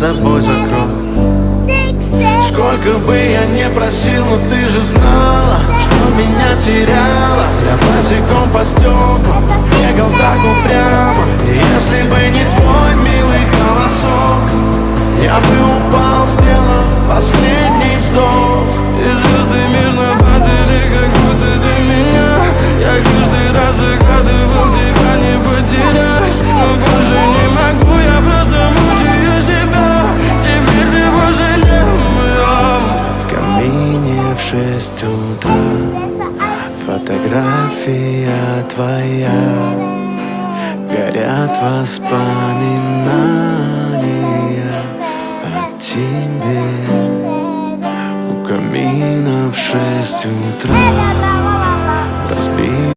собой закрой. Сколько бы я не просил, но ты же знала, что меня теряла. Я босиком по стеклам бегал так упрямо. И если бы не твой милый голосок, я бы упал, сделав последний вздох. И звезды мирно падали, как будто до меня. Я каждый раз загадывал тебя не потерять, но больше не могу, я просто мучаю себя. Теперь ты больше не в моем. В камине в 6 утра фотография твоя. Горят воспоминания о тебе. У камина в 6 утра.